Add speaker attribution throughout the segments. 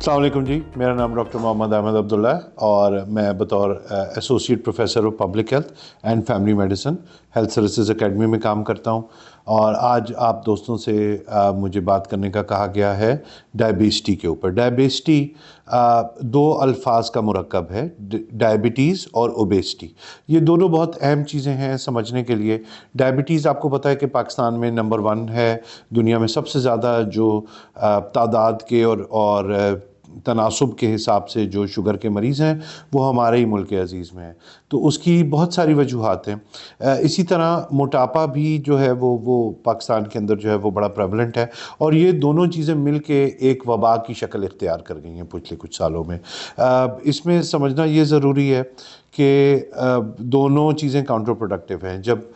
Speaker 1: अस्सलाम वालेकुम जी, मेरा नाम डॉक्टर मोहम्मद अहमद अब्दुल्ला है और मैं बतौर associate professor of public health and family medicine health services academy में काम करता हूं। और आज आप दोस्तों से मुझे बात करने का कहा गया है डायबिटी के ऊपर। डायबिटी दो अल्फाज का मुरक्कब है, डायबिटीज़ और ओबेसिटी। ये दोनों बहुत अहम चीज़ें हैं समझने के लिए। डायबिटीज़ आपको पता है कि पाकिस्तान में नंबर 1 है, दुनिया में सबसे ज़्यादा जो तादाद के और तनासुब के हिसाब से जो शुगर के मरीज़ हैं वो हमारे ही मुल्क अज़ीज़ में है। तो उसकी बहुत सारी वजूहात हैं। इसी तरह मोटापा भी जो है वो पाकिस्तान के अंदर जो है वो बड़ा प्रेवलेंट है और ये दोनों चीज़ें मिल के एक वबा की शक्ल इख्तियार कर गई हैं पिछले कुछ सालों में। इसमें समझना ये ज़रूरी है कि दोनों चीज़ें काउंटर प्रोडक्टिव हैं। जब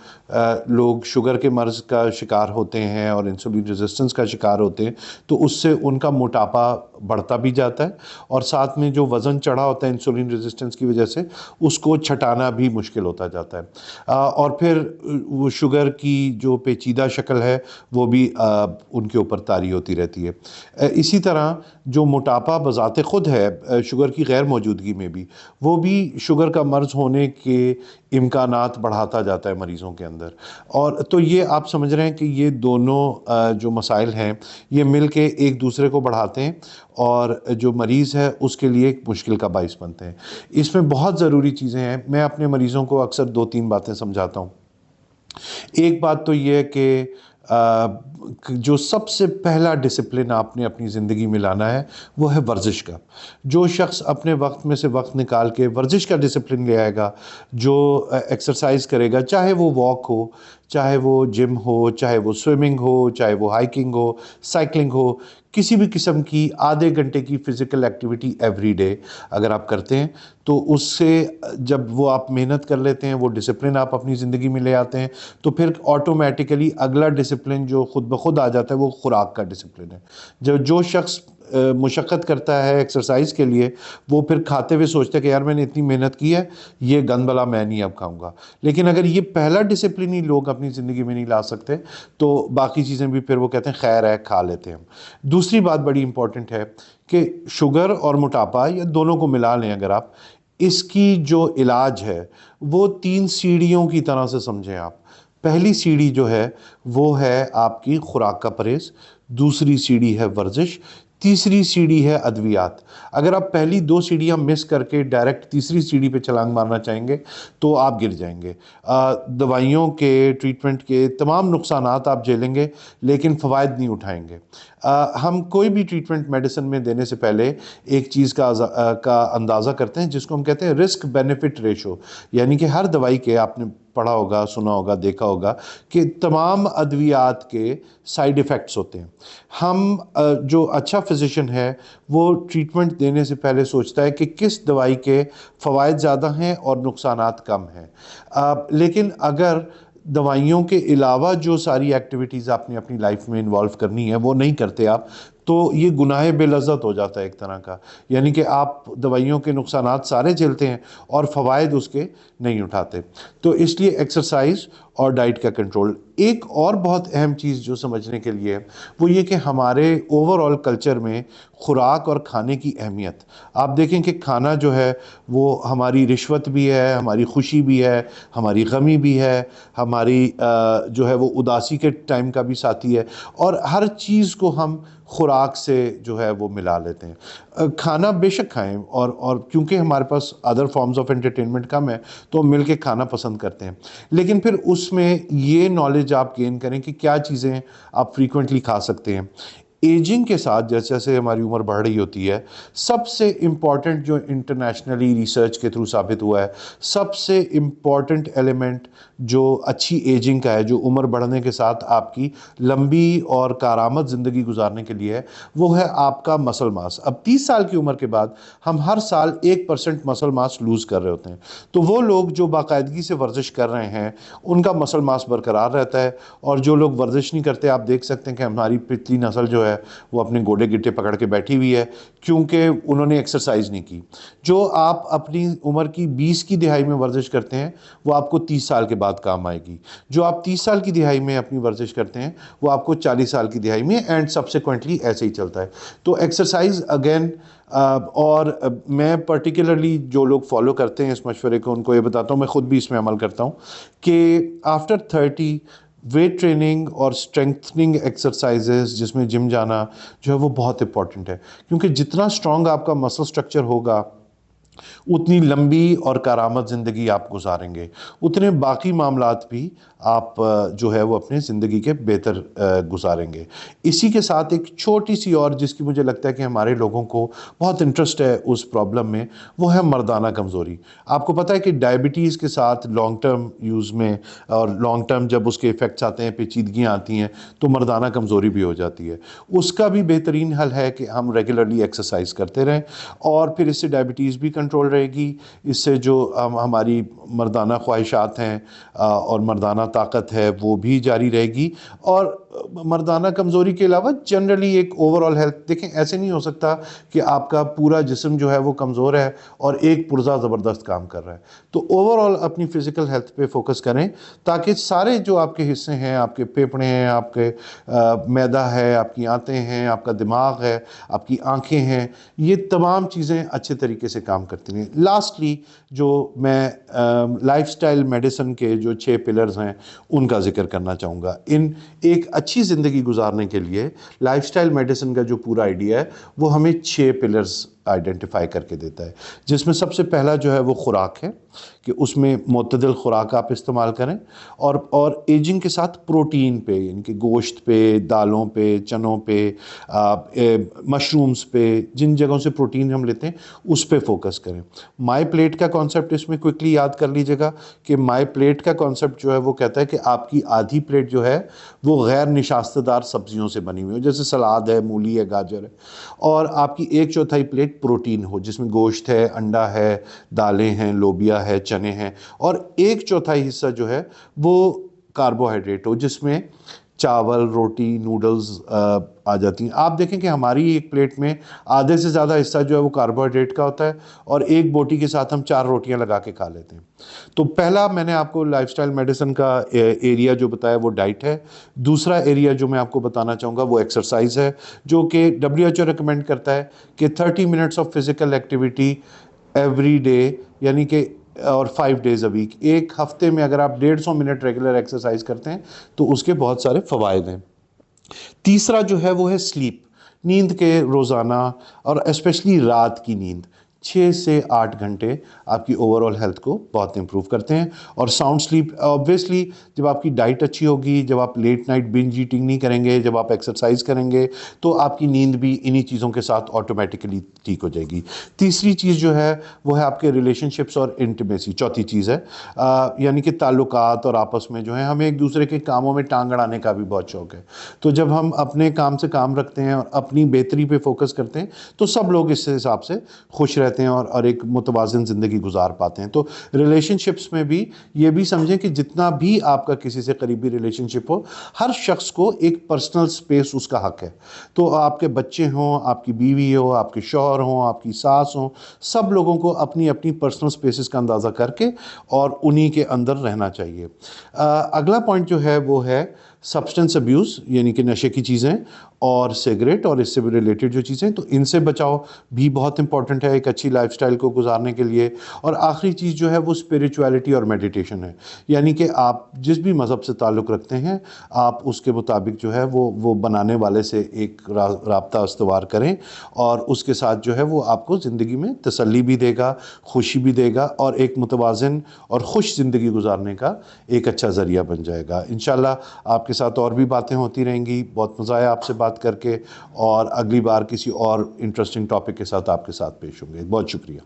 Speaker 1: लोग शुगर के मर्ज़ का शिकार होते हैं और इंसुलिन रेजिस्टेंस का शिकार होते हैं तो उससे उनका मोटापा बढ़ता भी जाता है और साथ में जो वज़न चढ़ा होता है इंसुलिन रेजिस्टेंस की वजह से उसको छटाना भी मुश्किल होता जाता है। और फिर वो शुगर की जो पेचीदा शक्ल है वो भी उनके ऊपर तारी होती रहती है। इसी तरह जो मोटापा बज़ाते ख़ुद है शुगर की गैर मौजूदगी में भी, वो भी शुगर का मर्ज़ होने के इम्कानात बढ़ाता जाता है मरीज़ों के अंदर। और तो ये आप समझ रहे हैं कि ये दोनों जो मसाइल हैं ये मिल के एक दूसरे को बढ़ाते हैं और जो मरीज़ है उसके लिए एक मुश्किल का बाइस बनते हैं। इसमें बहुत ज़रूरी चीज़ें हैं। मैं अपने मरीज़ों को अक्सर 2-3 बातें समझाता हूँ। एक बात तो ये है कि जो सबसे पहला डिसिप्लिन आपने अपनी ज़िंदगी में लाना है वो है वर्जिश का। जो शख्स अपने वक्त में से वक्त निकाल के वर्जिश का डिसिप्लिन ले आएगा, जो एक्सरसाइज करेगा, चाहे वो वॉक हो, चाहे वो जिम हो, चाहे वो स्विमिंग हो, चाहे वो हाइकिंग हो, साइकिलिंग हो, किसी भी किस्म की आधे घंटे की फ़िज़िकल एक्टिविटी एवरी डे अगर आप करते हैं तो उससे जब वो आप मेहनत कर लेते हैं, वो डिसिप्लिन आप अपनी ज़िंदगी में ले आते हैं तो फिर ऑटोमेटिकली अगला डिसिप्लिन जो खुद ब खुद आ जाता है वो खुराक का डिसिप्लिन है। जो शख्स मुशक्क़त करता है एक्सरसाइज के लिए, वो फिर खाते हुए सोचता है कि यार मैंने इतनी मेहनत की है, ये गंद भला मैं नहीं अब खाऊंगा। लेकिन अगर ये पहला डिसिप्लिन ही लोग अपनी ज़िंदगी में नहीं ला सकते तो बाकी चीज़ें भी फिर वो कहते हैं खैर है, खा लेते हैं हम। दूसरी बात बड़ी इंपॉर्टेंट है कि शुगर और मोटापा या दोनों को मिला लें अगर आप, इसकी जो इलाज है वो 3 सीढ़ियों की तरह से समझें आप। पहली सीढ़ी जो है वो है आपकी खुराक का परहेज़, दूसरी सीढ़ी है वर्जिश, तीसरी सीढ़ी है अद्वियात। अगर आप पहली 2 सीढ़ियाँ मिस करके डायरेक्ट तीसरी सीढ़ी पे छलांग मारना चाहेंगे तो आप गिर जाएंगे। दवाइयों के, ट्रीटमेंट के तमाम नुकसानात आप झेलेंगे लेकिन फ़वाइद नहीं उठाएंगे। हम कोई भी ट्रीटमेंट मेडिसिन में देने से पहले एक चीज़ का अंदाज़ा करते हैं जिसको हम कहते हैं रिस्क बेनिफिट रेशो। यानी कि हर दवाई के, आपने पढ़ा होगा, सुना होगा, देखा होगा कि तमाम अद्वियात के साइड इफ़ेक्ट्स होते हैं। हम जो अच्छा फिजिशियन है वो ट्रीटमेंट देने से पहले सोचता है कि किस दवाई के फ़वाइद ज़्यादा हैं और नुकसानात कम हैं। लेकिन अगर दवाइयों के अलावा जो सारी एक्टिविटीज़ आपने अपनी लाइफ में इन्वॉल्व करनी है वो नहीं करते आप, तो ये गुनाह बेलज़्ज़त हो जाता है एक तरह का। यानी कि आप दवाइयों के नुकसानात सारे झेलते हैं और फ़वाइद उसके नहीं उठाते। तो इसलिए एक्सरसाइज और डाइट का कंट्रोल। एक और बहुत अहम चीज़ जो समझने के लिए है वो ये कि हमारे ओवरऑल कल्चर में खुराक और खाने की अहमियत, आप देखें कि खाना जो है वो हमारी रिश्वत भी है, हमारी खुशी भी है, हमारी गमी भी है, हमारी जो है वो उदासी के टाइम का भी साथी है और हर चीज़ को हम खुराक से जो है वो मिला लेते हैं। खाना बेशक खाएं और क्योंकि हमारे पास अदर फॉर्म्स ऑफ एंटरटेनमेंट कम है तो हम मिल के खाना पसंद करते हैं। लेकिन फिर उसमें ये नॉलेज आप गेन करें कि क्या चीज़ें आप फ्रीक्वेंटली खा सकते हैं। एजिंग के साथ जैसे जैसे हमारी उम्र बढ़ रही होती है, सबसे इम्पॉर्टेंट जो इंटरनेशनली रिसर्च के थ्रू साबित हुआ है, सबसे इम्पॉर्टेंट एलिमेंट जो अच्छी एजिंग का है, जो उम्र बढ़ने के साथ आपकी लंबी और कारआमद ज़िंदगी गुजारने के लिए है, वो है आपका मसल मास। अब 30 साल की उम्र के बाद हम हर साल 1% मसल मास लूज़ कर रहे होते हैं। तो वो लोग जो बाकायदगी से वर्जिश कर रहे हैं उनका मसल मास बरकरार रहता है और जो लोग वर्जिश नहीं करते, आप देख सकते हैं कि हमारी पिछली नस्ल जो है वो अपने गोडे गिट्टे पकड़ के बैठी हुई है, क्योंकि उन्होंने एक्सरसाइज नहीं की। जो आप अपनी उम्र की 20 की दिहाई में वर्जिश करते हैं वो आपको 30 साल के बाद काम आएगी। जो आप 30 साल की दिहाई में अपनी वर्जिश करते हैं वो आपको 40 साल की दिहाई में, एंड सब्सिक्वेंटली ऐसे ही चलता है। तो एक्सरसाइज अगेन, मैं पर्टिकुलरली जो लोग फॉलो करते हैं इस मशवरे को उनको ये बताता हूँ, मैं ख़ुद भी इसमें अमल करता हूँ कि आफ्टर 30 वेट ट्रेनिंग और स्ट्रेंथनिंग एक्सरसाइजेज जिसमें जिम जाना जो है वो बहुत इंपॉर्टेंट है, क्योंकि जितना स्ट्रॉन्ग आपका मसल स्ट्रक्चर होगा उतनी लंबी और करामत ज़िंदगी आप गुजारेंगे, उतने बाकी मामलात भी आप जो है वो अपनी ज़िंदगी के बेहतर गुजारेंगे। इसी के साथ एक छोटी सी और जिसकी मुझे लगता है कि हमारे लोगों को बहुत इंटरेस्ट है उस प्रॉब्लम में, वो है मर्दाना कमज़ोरी। आपको पता है कि डायबिटीज़ के साथ लॉन्ग टर्म यूज़ में और लॉन्ग टर्म जब उसके इफ़ेक्ट्स आते हैं, पेचीदगियाँ आती हैं, तो मर्दाना कमज़ोरी भी हो जाती है। उसका भी बेहतरीन हल है कि हम रेगुलरली एक्सरसाइज करते रहें, और फिर इससे डायबिटीज़ भी कंट्रोल रहेगी, इससे जो हमारी मर्दाना ख्वाहिशात हैं और मर्दाना ताकत है वो भी जारी रहेगी। और मर्दाना कमज़ोरी के अलावा जनरली एक ओवरऑल हेल्थ, देखें ऐसे नहीं हो सकता कि आपका पूरा जिस्म जो है वो कमज़ोर है और एक पुर्जा ज़बरदस्त काम कर रहा है। तो ओवरऑल अपनी फ़िज़िकल हेल्थ पे फोकस करें, ताकि सारे जो आपके हिस्से हैं, आपके फेफड़े हैं, आपके मैदा है, आपकी आंतें हैं, आपका दिमाग है, आपकी आँखें हैं, ये तमाम चीज़ें अच्छे तरीके से काम करती हैं। लास्टली जो मैं लाइफस्टाइल मेडिसिन के जो 6 पिलर्स हैं उनका जिक्र करना चाहूँगा। इन एक अच्छी ज़िंदगी गुजारने के लिए लाइफस्टाइल मेडिसिन का जो पूरा आइडिया है वो हमें 6 पिलर्स आइडेंटिफाई करके देता है, जिसमें सबसे पहला जो है वो खुराक है कि उसमें मुतदल खुराक आप इस्तेमाल करें, और एजिंग के साथ प्रोटीन पे, यानी कि गोश्त पे, दालों पे, चनों पे, मशरूम्स पे, जिन जगहों से प्रोटीन हम लेते हैं उस पे फोकस करें। माई प्लेट का कॉन्सेप्ट इसमें क्विकली याद कर लीजिएगा कि माई प्लेट का कॉन्सेप्ट जो है वो कहता है कि आपकी आधी प्लेट जो है वो गैर निशास्तदार सब्जियों से बनी हुई हो, जैसे सलाद है, मूली है, गाजर है, और आपकी 1/4 प्लेट प्रोटीन हो जिसमें गोश्त है, अंडा है, दालें हैं, लोबिया है, चने हैं, और 1/4 हिस्सा जो है वो कार्बोहाइड्रेट हो जिसमें चावल, रोटी, नूडल्स आ जाती हैं। आप देखें कि हमारी एक प्लेट में आधे से ज़्यादा हिस्सा जो है वो कार्बोहाइड्रेट का होता है, और एक बोटी के साथ हम 4 रोटियां लगा के खा लेते हैं। तो पहला मैंने आपको लाइफस्टाइल मेडिसिन का एरिया जो बताया वो डाइट है। दूसरा एरिया जो मैं आपको बताना चाहूँगा वो एक्सरसाइज है, जो कि WHO रिकमेंड करता है कि 30 minutes of physical activity every day, यानी कि और 5 डेज़ अ वीक। एक हफ्ते में अगर आप 150 मिनट रेगुलर एक्सरसाइज करते हैं तो उसके बहुत सारे फ़वाइद हैं। तीसरा जो है वो है स्लीप, नींद के रोज़ाना, और स्पेशली रात की नींद 6 से 8 घंटे आपकी ओवरऑल हेल्थ को बहुत इंप्रूव करते हैं। और साउंड स्लीप ऑब्वियसली, जब आपकी डाइट अच्छी होगी, जब आप लेट नाइट बिंज ईटिंग नहीं करेंगे, जब आप एक्सरसाइज करेंगे, तो आपकी नींद भी इन्हीं चीज़ों के साथ ऑटोमेटिकली ठीक हो जाएगी। तीसरी चीज़ जो है वो है आपके रिलेशनशिप्स और इंटीमेसी। चौथी चीज़ है यानी कि ताल्लुकात, और आपस में जो है हमें एक दूसरे के कामों में टांग अड़ाने का भी बहुत शौक है। तो जब हम अपने काम से काम रखते हैं और अपनी बेहतरी पे फोकस करते हैं तो सब लोग इस हिसाब से खुश रहते हैं और एक मुतवाज़िन ज़िंदगी गुजार पाते हैं। तो रिलेशनशिप्स में भी ये भी समझें कि जितना भी आपका किसी से करीबी रिलेशनशिप हो, हर शख्स को एक पर्सनल स्पेस उसका हक है। तो आपके बच्चे हों, आपकी बीवी हो, आपके शौहर हों, आपकी सास हों, सब लोगों को अपनी अपनी पर्सनल स्पेसेस का अंदाज़ा करके और उन्हीं के अंदर रहना चाहिए। अगला पॉइंट जो है वो है सब्सटेंस अब्यूज़, यानी कि नशे की चीज़ें और सिगरेट और इससे भी रिलेटेड जो चीज़ें, तो इनसे बचाव भी बहुत इंपॉर्टेंट है एक अच्छी लाइफस्टाइल को गुजारने के लिए। और आखिरी चीज़ जो है वो स्पिरिचुअलिटी और मेडिटेशन है, यानी कि आप जिस भी मज़हब से ताल्लुक़ रखते हैं आप उसके मुताबिक जो है वो बनाने वाले से एक राब्ता इस्तवार करें, और उसके साथ जो है वो आपको ज़िंदगी में तसल्ली भी देगा, खुशी भी देगा, और एक मुतवाज़िन और खुश ज़िंदगी गुजारने का एक अच्छा ज़रिया बन जाएगा। इंशाल्लाह आपके साथ और भी बातें होती रहेंगी। बहुत मज़ा आया आपसे बात करके, और अगली बार किसी और इंटरेस्टिंग टॉपिक के साथ आपके साथ पेश होंगे। बहुत शुक्रिया।